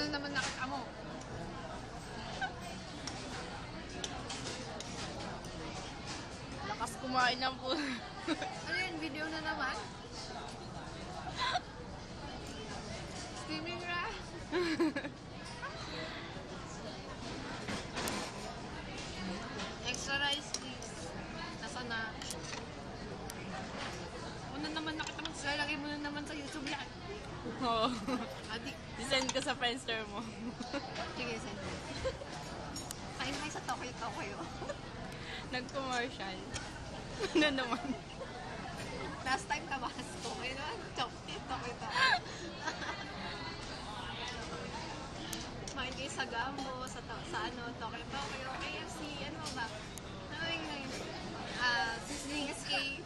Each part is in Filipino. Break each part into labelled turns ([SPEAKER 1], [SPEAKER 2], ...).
[SPEAKER 1] na naman nakita mo.
[SPEAKER 2] Lakas kumain ng food.
[SPEAKER 1] Ano yun? Video na naman? Steaming rice? Extra rice, please. Nasa na? Una naman nakita mo. Lalagay mo na naman sa YouTube yan.
[SPEAKER 2] Oo.
[SPEAKER 1] Adik.
[SPEAKER 2] I-send ko sa Friendster mo.
[SPEAKER 1] Sige, send. Kain kayo sa Tokyo.
[SPEAKER 2] Nag-commercial. Ano naman?
[SPEAKER 1] Last time kabahas ko. Ngayon naman, Tokyo. Kumain kayo sa Gambo, sa Tokyo, KFC, ano ba? Ano yung ngayon? Sizzling Escape.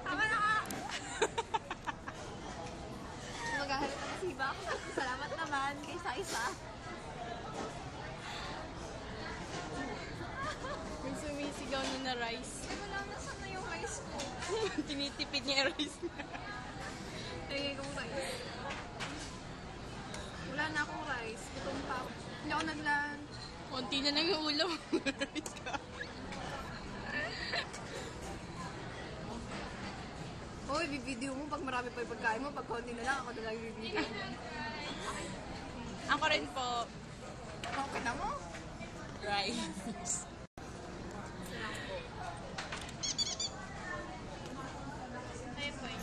[SPEAKER 1] Tama na ka! Maghahalata na si Bak. Salamat naman kay Isa-Isa.
[SPEAKER 2] Yung sumisigaw na rice.
[SPEAKER 1] Ay, wala na sana yung rice ko.
[SPEAKER 2] Tinitipid niya yung rice niya.
[SPEAKER 1] Nagiging kong rice. Wala na akong rice. Gutom pa ako. Hindi ako naglan.
[SPEAKER 2] Konti na lang yung ulam. Rice ka.
[SPEAKER 1] Hoy, bibideo mo pag marami pa yung pagkain mo. Pag konti na lang, ako na lang bibideo.
[SPEAKER 2] Ako rin po.
[SPEAKER 1] Okay na mo?
[SPEAKER 2] Rice.